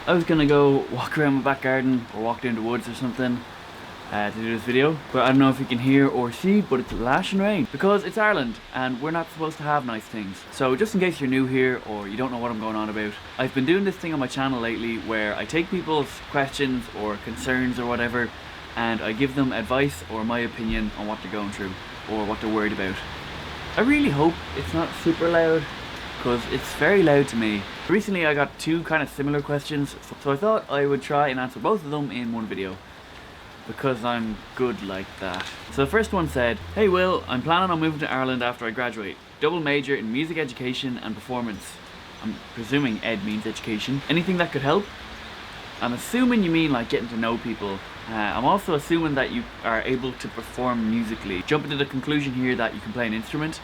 I was gonna go walk around my back garden or walk down the woods or something to do this video, but I don't know if you can hear or see, but it's lashing rain because it's Ireland and we're not supposed to have nice things. So just in case you're new here or you don't know what I'm going on about, I've been doing this thing on my channel lately where I take people's questions or concerns or whatever and I give them advice or my opinion on what they're going through or what they're worried about. I really hope it's not super loud because it's very loud to me. Recently I got two kind of similar questions, so I thought I would try and answer both of them in one video because I'm good like that. So the first one said, "Hey Will, I'm planning on moving to Ireland after I graduate. Double major in music education and performance." I'm presuming ed means education. Anything that could help? I'm assuming you mean like getting to know people. I'm also assuming that you are able to perform musically. Jumping to the conclusion here that you can play an instrument.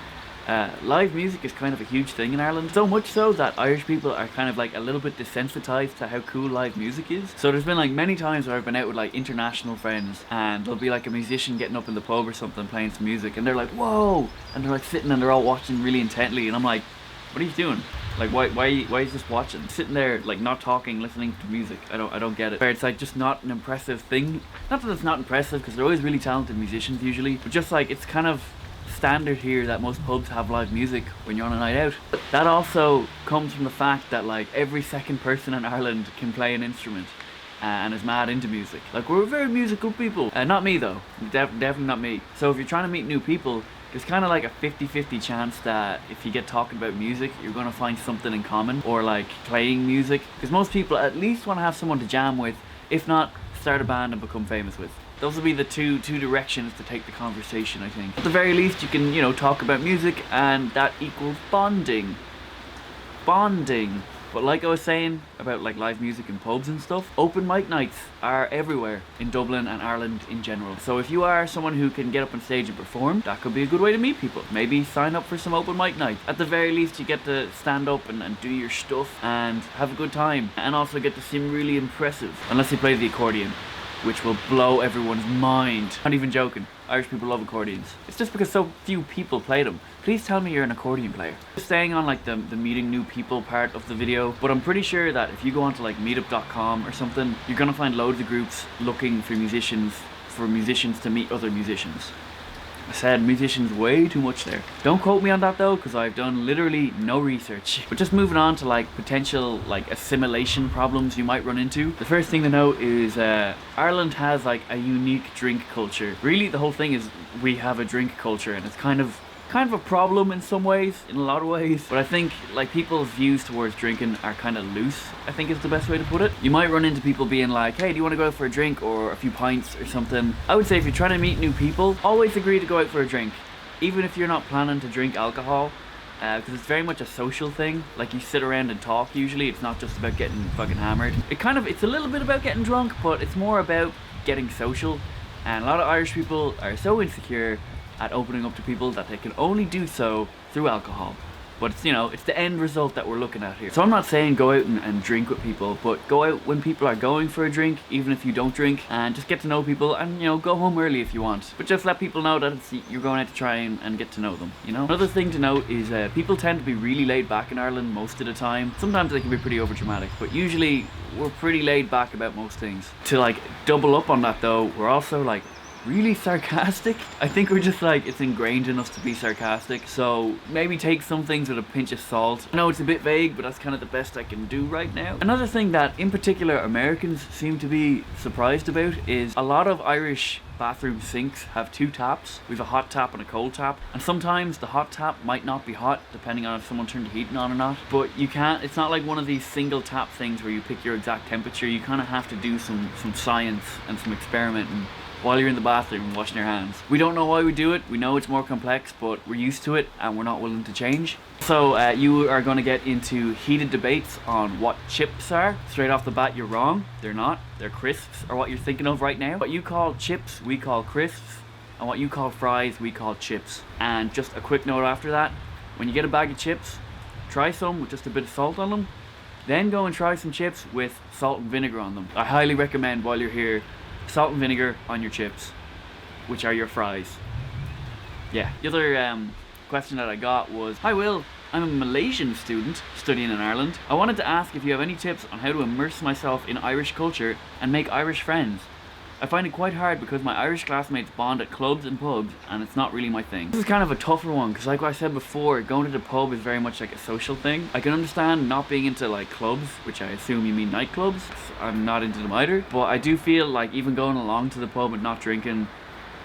Live music is kind of a huge thing in Ireland, so much so that Irish people are kind of like a little bit desensitized to how cool live music is. So there's been like many times where I've been out with like international friends and there'll be like a musician getting up in the pub or something playing some music and they're like, "Whoa!" and they're like sitting and they're all watching really intently and I'm like, "What are you doing? Like why is this watching?" Sitting there like not talking, listening to music. I don't get it. Where it's like just not an impressive thing. Not that it's not impressive because they're always really talented musicians usually, but just like it's kind of standard here that most pubs have live music when you're on a night out. That also comes from the fact that like every second person in Ireland can play an instrument and is mad into music. Like we're very musical people. Not me though, definitely not me. So if you're trying to meet new people, there's kind of like a 50-50 chance that if you get talking about music, you're going to find something in common or like playing music. Because most people at least want to have someone to jam with, if not start a band and become famous with. Those will be the two directions to take the conversation, I think. At the very least, you can, you know, talk about music and that equals bonding. Bonding. But like I was saying about like live music in pubs and stuff, open mic nights are everywhere in Dublin and Ireland in general. So if you are someone who can get up on stage and perform, that could be a good way to meet people. Maybe sign up for some open mic nights. At the very least, you get to stand up and do your stuff and have a good time. And also get to seem really impressive. Unless you play the accordion, which will blow everyone's mind. Not even joking. Irish people love accordions. It's just because so few people play them. Please tell me you're an accordion player. Staying on like the meeting new people part of the video, but I'm pretty sure that if you go onto like meetup.com or something, you're gonna find loads of groups looking for musicians to meet other musicians. I said musicians way too much there. Don't quote me on that though, because I've done literally no research. But just moving on to like potential like assimilation problems you might run into. The first thing to note is Ireland has like a unique drink culture. Really the whole thing is we have a drink culture and it's kind of a problem in some ways, in a lot of ways, but I think like people's views towards drinking are kind of loose, I think is the best way to put it. You might run into people being like, "Hey, do you want to go out for a drink or a few pints or something?" I would say if you're trying to meet new people, always agree to go out for a drink, even if you're not planning to drink alcohol, because it's very much a social thing. Like you sit around and talk usually, it's not just about getting fucking hammered. It's a little bit about getting drunk, but it's more about getting social, and a lot of Irish people are so insecure at opening up to people that they can only do so through alcohol. But it's, you know, it's the end result that we're looking at here. So I'm not saying go out and drink with people, but go out when people are going for a drink, even if you don't drink, and just get to know people and, you know, go home early if you want. But just let people know that you're going out to try and get to know them, you know? Another thing to note is people tend to be really laid back in Ireland most of the time. Sometimes they can be pretty overdramatic, but usually we're pretty laid back about most things. To like double up on that though, we're also like really sarcastic. I think we're just like, it's ingrained in us to be sarcastic, so maybe take some things with a pinch of salt. I know it's a bit vague, but that's kind of the best I can do right now. Another thing that in particular Americans seem to be surprised about is a lot of Irish bathroom sinks have two taps. We have a hot tap and a cold tap, and sometimes the hot tap might not be hot depending on if someone turned the heating on or not, but you can't, it's not like one of these single tap things where you pick your exact temperature. You kind of have to do some science and some experimenting while you're in the bathroom and washing your hands. We don't know why we do it. We know it's more complex, but we're used to it and we're not willing to change. So you are going to get into heated debates on what chips are. Straight off the bat, you're wrong. They're not. They're crisps, or what you're thinking of right now. What you call chips, we call crisps, and what you call fries, we call chips. And just a quick note after that, when you get a bag of chips, try some with just a bit of salt on them. Then go and try some chips with salt and vinegar on them. I highly recommend while you're here, salt and vinegar on your chips, which are your fries. Yeah. The other question that I got was, "Hi Will, I'm a Malaysian student studying in Ireland. I wanted to ask if you have any tips on how to immerse myself in Irish culture and make Irish friends. I find it quite hard because my Irish classmates bond at clubs and pubs, and it's not really my thing. This is kind of a tougher one, because like I said before, going to the pub is very much like a social thing. I can understand not being into like clubs, which I assume you mean nightclubs. I'm not into them either, but I do feel like even going along to the pub and not drinking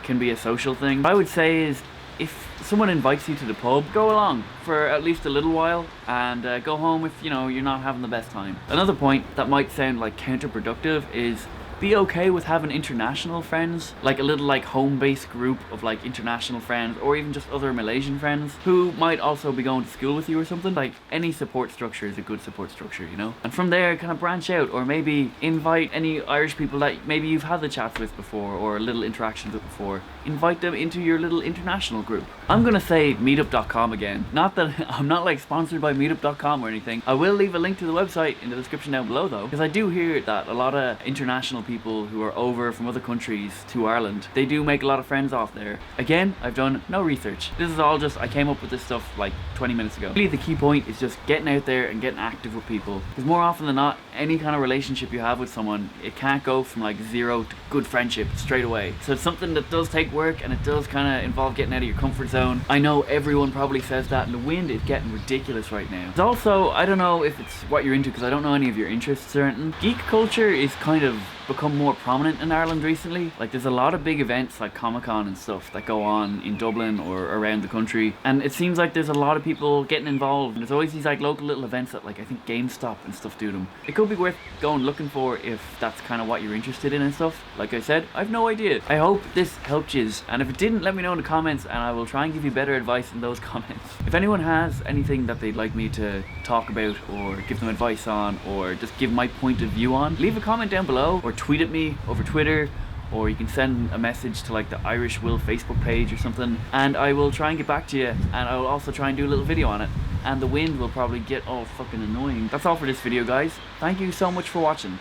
can be a social thing. What I would say is, if someone invites you to the pub, go along for at least a little while and go home if, you know, you're not having the best time. Another point that might sound like counterproductive is be okay with having international friends, like a little like home-based group of like international friends, or even just other Malaysian friends who might also be going to school with you or something. Like, any support structure is a good support structure, you know? And from there, kind of branch out, or maybe invite any Irish people that maybe you've had the chats with before, or little interactions with before. Invite them into your little international group. I'm gonna say meetup.com again. Not that I'm not like sponsored by meetup.com or anything. I will leave a link to the website in the description down below though, because I do hear that a lot of international people who are over from other countries to Ireland, they do make a lot of friends off there. Again, I've done no research. This is all just, I came up with this stuff like 20 minutes ago. Really the key point is just getting out there and getting active with people. Because more often than not, any kind of relationship you have with someone, it can't go from like zero to good friendship straight away. So it's something that does take work, and it does kind of involve getting out of your comfort zone. I know everyone probably says that, and the wind is getting ridiculous right now. It's also, I don't know if it's what you're into, because I don't know any of your interests or anything. Geek culture is kind of become more prominent in Ireland recently. Like, there's a lot of big events like Comic-Con and stuff that go on in Dublin or around the country, and it seems like there's a lot of people getting involved, and there's always these like local little events that like I think GameStop and stuff do them. It could be worth going looking for if that's kind of what you're interested in and stuff. Like I said, I've no idea. I hope this helped you, and if it didn't, let me know in the comments and I will try and give you better advice in those comments. If anyone has anything that they'd like me to talk about or give them advice on, or just give my point of view on, leave a comment down below or tweet at me over Twitter, or you can send a message to like the Irish Will Facebook page or something, and I will try and get back to you, and I will also try and do a little video on it. And the wind will probably get all fucking annoying. That's all for this video, guys. Thank you so much for watching.